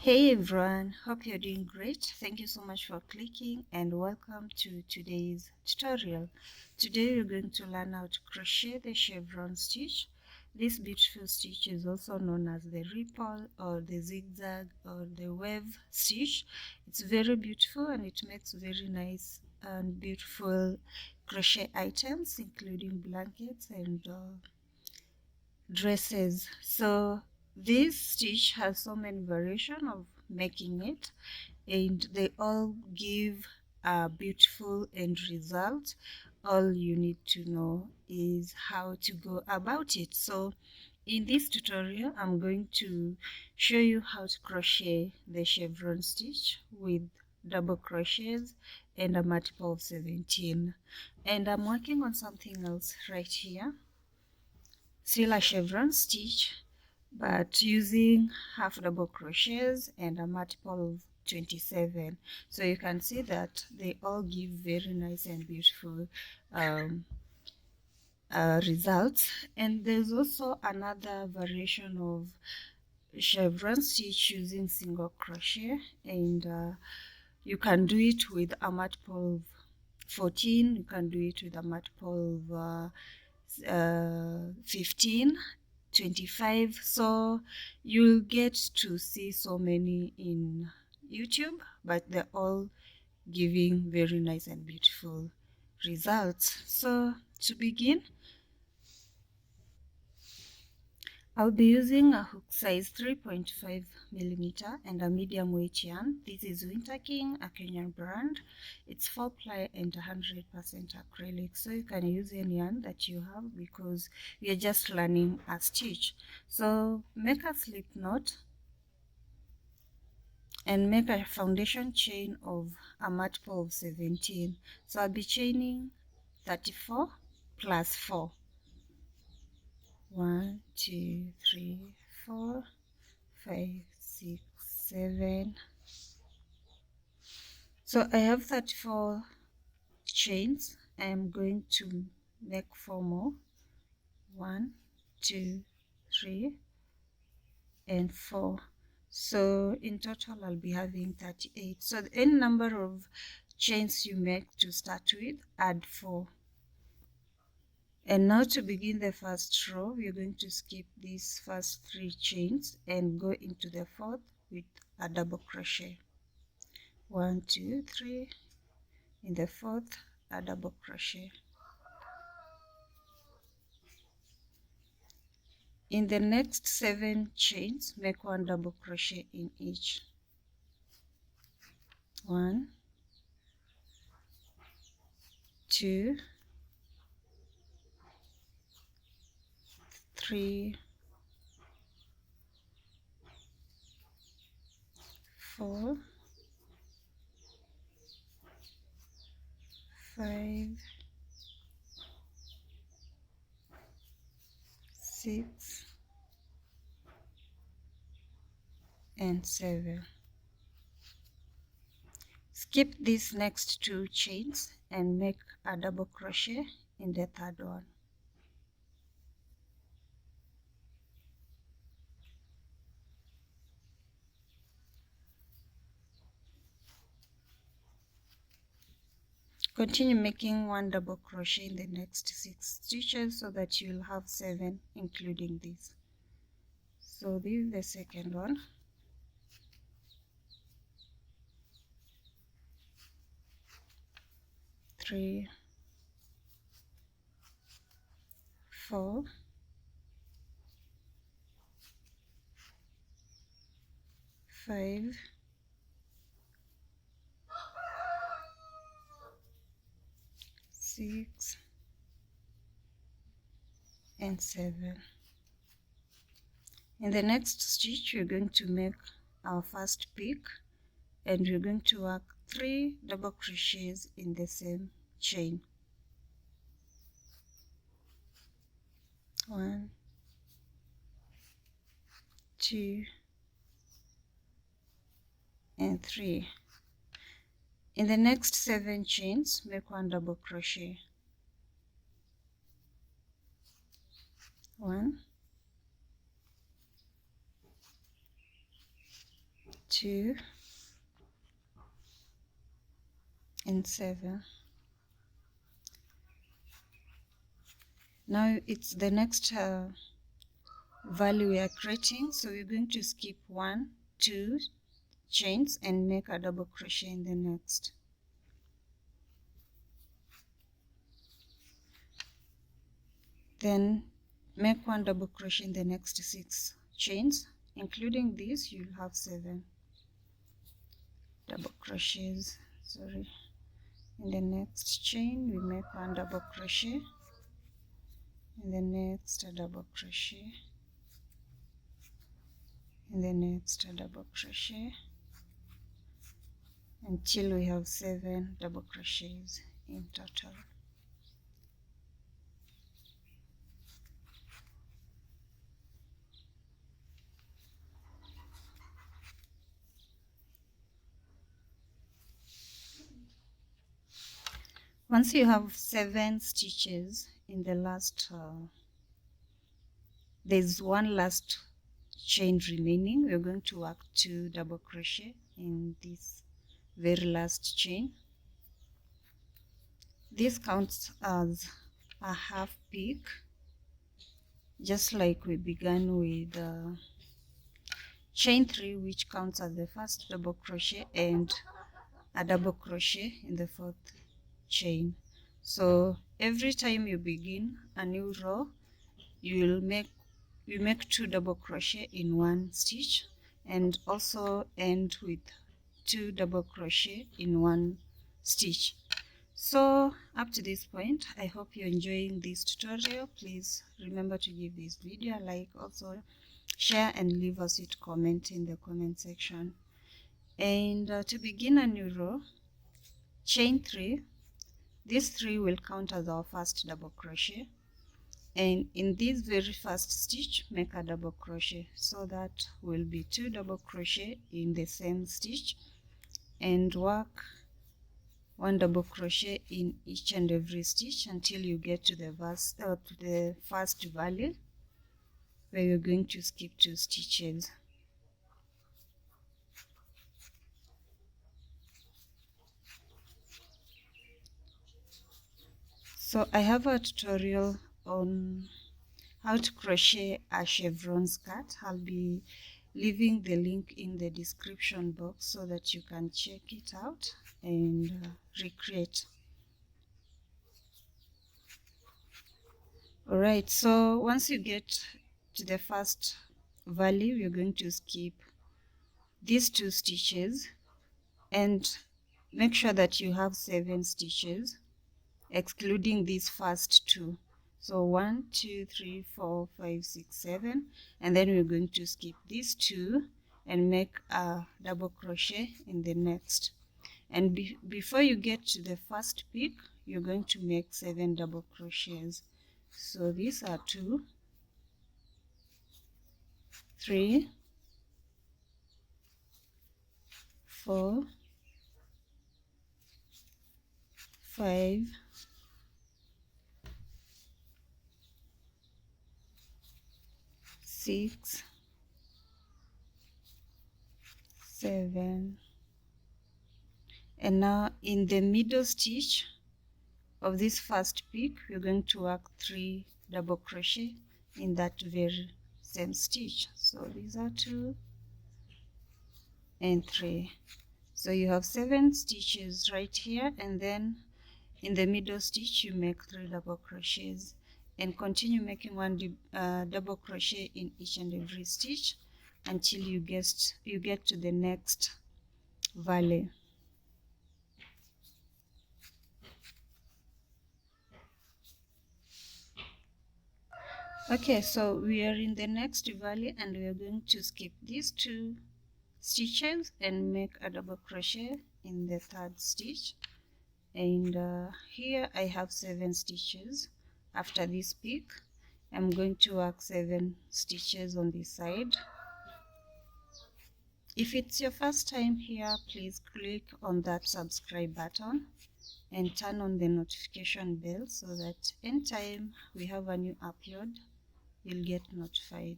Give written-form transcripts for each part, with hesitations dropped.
Hey everyone, hope you're doing great. Thank you so much for clicking and welcome to today's tutorial. Today we're going to learn how to crochet the chevron stitch. This beautiful stitch is also known as the ripple or the zigzag or the wave stitch. It's very beautiful and it makes very nice and beautiful crochet items including blankets and dresses. So this stitch has so many variations of making it, and they all give a beautiful end result. All you need to know is how to go about it. So in this tutorial I'm going to show you how to crochet the chevron stitch with double crochets and a multiple of 17, and I'm working on something else right here, still a chevron stitch but using half double crochets and a multiple of 27. So you can see that they all give very nice and beautiful results. And there's also another variation of chevron stitch using single crochet, and you can do it with a multiple of 14, you can do it with a multiple of 15, 25. So you'll get to see so many in YouTube, but they're all giving very nice and beautiful results. So to begin, I'll be using a hook size 3.5 millimeter and a medium weight yarn. This is Winter King, a Kenyan brand. It's 4-ply and 100% acrylic, so you can use any yarn that you have because we are just learning a stitch. So make a slip knot and make a foundation chain of a multiple of 17. So I'll be chaining 34 plus 4. 1, 2, 3, 4, 5, 6, 7. So I have 34 chains. I am going to make 4 more. 1, 2, 3, and 4. So in total I'll be having 38. So any number of chains you make to start with, add 4. And now to begin the first row, we're going to skip these first 3 chains and go into the 4th with a double crochet. 1, 2, 3. In the 4th, a double crochet. In the next 7 chains, make 1 double crochet in each. 1, 2, 3, 4, 5, 6, and 7. Skip these next 2 chains and make a double crochet in the 3rd one. Continue making 1 double crochet in the next 6 stitches so that you'll have 7 including this. So this is the second one. 3, 4, 5, 6, and 7. In the next stitch we're going to make our first peak, and we're going to work 3 double crochets in the same chain. 1, 2, and 3. In the next 7 chains, make 1 double crochet. 1, 2 and 7. Now it's the next value we are creating, so we're going to skip 1, 2 chains and make a double crochet in the next. Then make 1 double crochet in the next 6 chains, including this you'll have 7 double crochets. In the next chain we make 1 double crochet, in the next a double crochet, in the next a double crochet, until we have 7 double crochets in total. Once you have 7 stitches in the last, there's 1 last chain remaining. We're going to work 2 double crochet in this very last chain. This counts as a half peak, just like we began with chain 3, which counts as the first double crochet and a double crochet in the 4th chain. So every time you begin a new row, you make 2 double crochet in 1 stitch, and also end with 2 double crochet in 1 stitch. So up to this point, I hope you're enjoying this tutorial. Please remember to give this video a like, also share and leave a sweet comment in the comment section. And to begin a new row, chain 3. This 3 will count as our first double crochet, and in this very first stitch make a double crochet, so that will be 2 double crochet in the same stitch, and work 1 double crochet in each and every stitch until you get to the first value, where you're going to skip 2 stitches. So I have a tutorial on how to crochet a chevron skirt. I'll be leaving the link in the description box so that you can check it out and recreate. Alright, so once you get to the first value, you're going to skip these 2 stitches and make sure that you have 7 stitches, excluding these first 2. So 1, 2, 3, 4, 5, 6, 7, and then we're going to skip these 2 and make a double crochet in the next. And before you get to the first peak, you're going to make 7 double crochets. So these are 2, 3, 4, 5, 6, 7, and now in the middle stitch of this first peak, we're going to work 3 double crochet in that very same stitch. So these are 2 and 3. So you have 7 stitches right here, and then in the middle stitch you make 3 double crochets, and continue making 1 double crochet in each and every stitch until you get to the next value. Okay, so we are in the next value, and we are going to skip these 2 stitches and make a double crochet in the 3rd stitch. And here I have 7 stitches. After this peak, I'm going to work 7 stitches on this side. If it's your first time here, please click on that subscribe button and turn on the notification bell so that anytime we have a new upload, you'll get notified.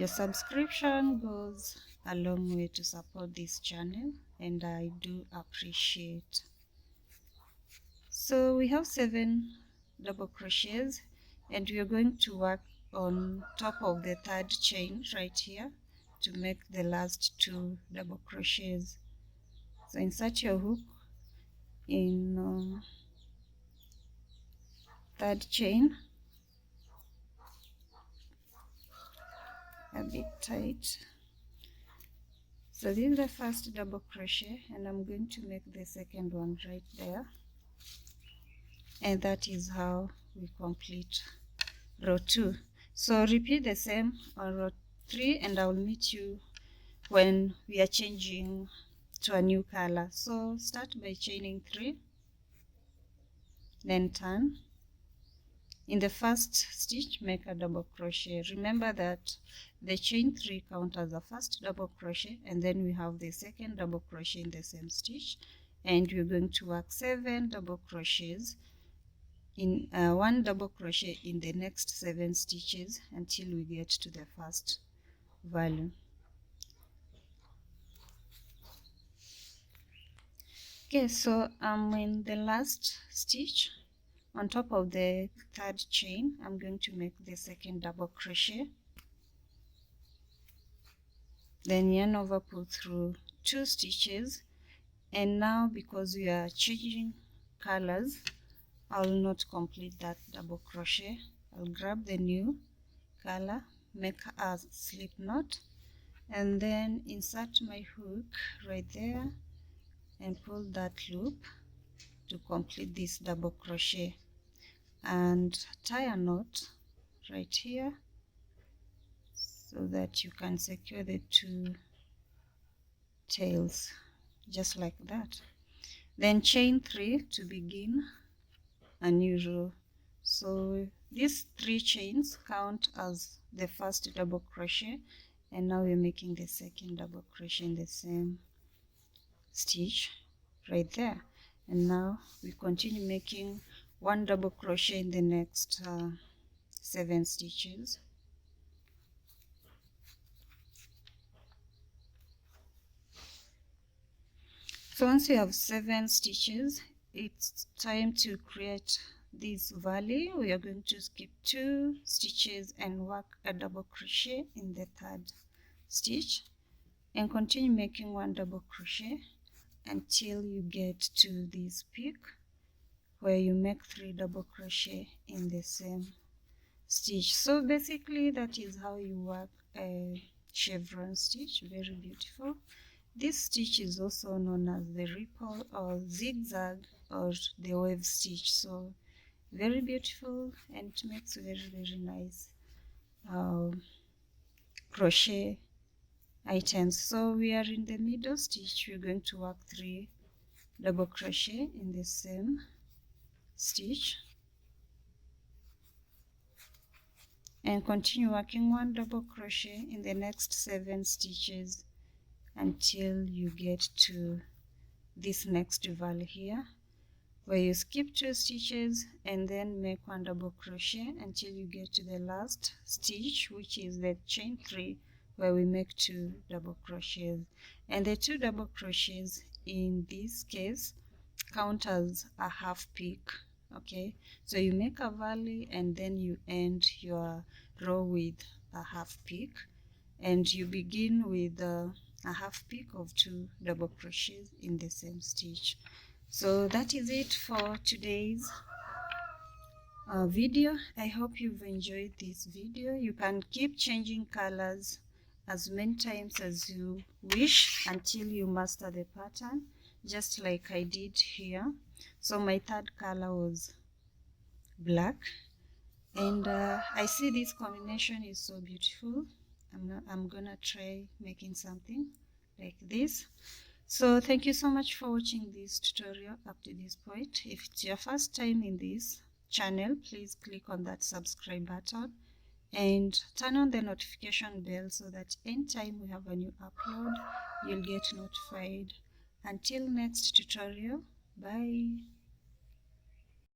Your subscription goes a long way to support this channel, and I do appreciate. So we have 7 double crochets, and we are going to work on top of the 3rd chain right here to make the last 2 double crochets. So insert your hook in 3rd chain, a bit tight. So this is the first double crochet, and I'm going to make the second one right there, and that is how we complete row 2. So repeat the same on row 3, and I will meet you when we are changing to a new color. So start by chaining 3, then turn. In the first stitch, make a double crochet. Remember that the chain 3 count as the first double crochet, and then we have the second double crochet in the same stitch, and we're going to work 7 double crochets in 1 double crochet in the next 7 stitches until we get to the first value. Okay, so I'm in the last stitch. On top of the 3rd chain, I'm going to make the second double crochet, then yarn over, pull through 2 stitches, and now because we are changing colors, I'll not complete that double crochet. I'll grab the new color, make a slip knot, and then insert my hook right there and pull that loop to complete this double crochet, and tie a knot right here so that you can secure the 2 tails just like that. Then chain 3 to begin a new row. So these 3 chains count as the first double crochet, and now we're making the second double crochet in the same stitch right there, and now we continue making 1 double crochet in the next 7 stitches. So once you have 7 stitches, it's time to create this valley. We are going to skip 2 stitches and work a double crochet in the 3rd stitch, and continue making 1 double crochet until you get to this peak where you make 3 double crochet in the same stitch. So basically that is how you work a chevron stitch. Very beautiful. This stitch is also known as the ripple or zigzag or the wave stitch. So very beautiful, and it makes very nice crochet items. So we are in the middle stitch. We're going to work 3 double crochet in the same stitch and continue working 1 double crochet in the next 7 stitches until you get to this next valley here, where you skip 2 stitches and then make 1 double crochet until you get to the last stitch, which is the chain 3, where we make 2 double crochets, and the 2 double crochets in this case count as a half peak. Okay, so you make a valley and then you end your row with a half peak, and you begin with a half peak of 2 double crochets in the same stitch. So that is it for today's video. I hope you've enjoyed this video. You can keep changing colors as many times as you wish until you master the pattern, just like I did here. So my 3rd color was black, and I see this combination is so beautiful. I'm gonna try making something like this. So thank you so much for watching this tutorial up to this point. If it's your first time in this channel, please click on that subscribe button and turn on the notification bell so that anytime we have a new upload, you'll get notified. Until next tutorial, bye.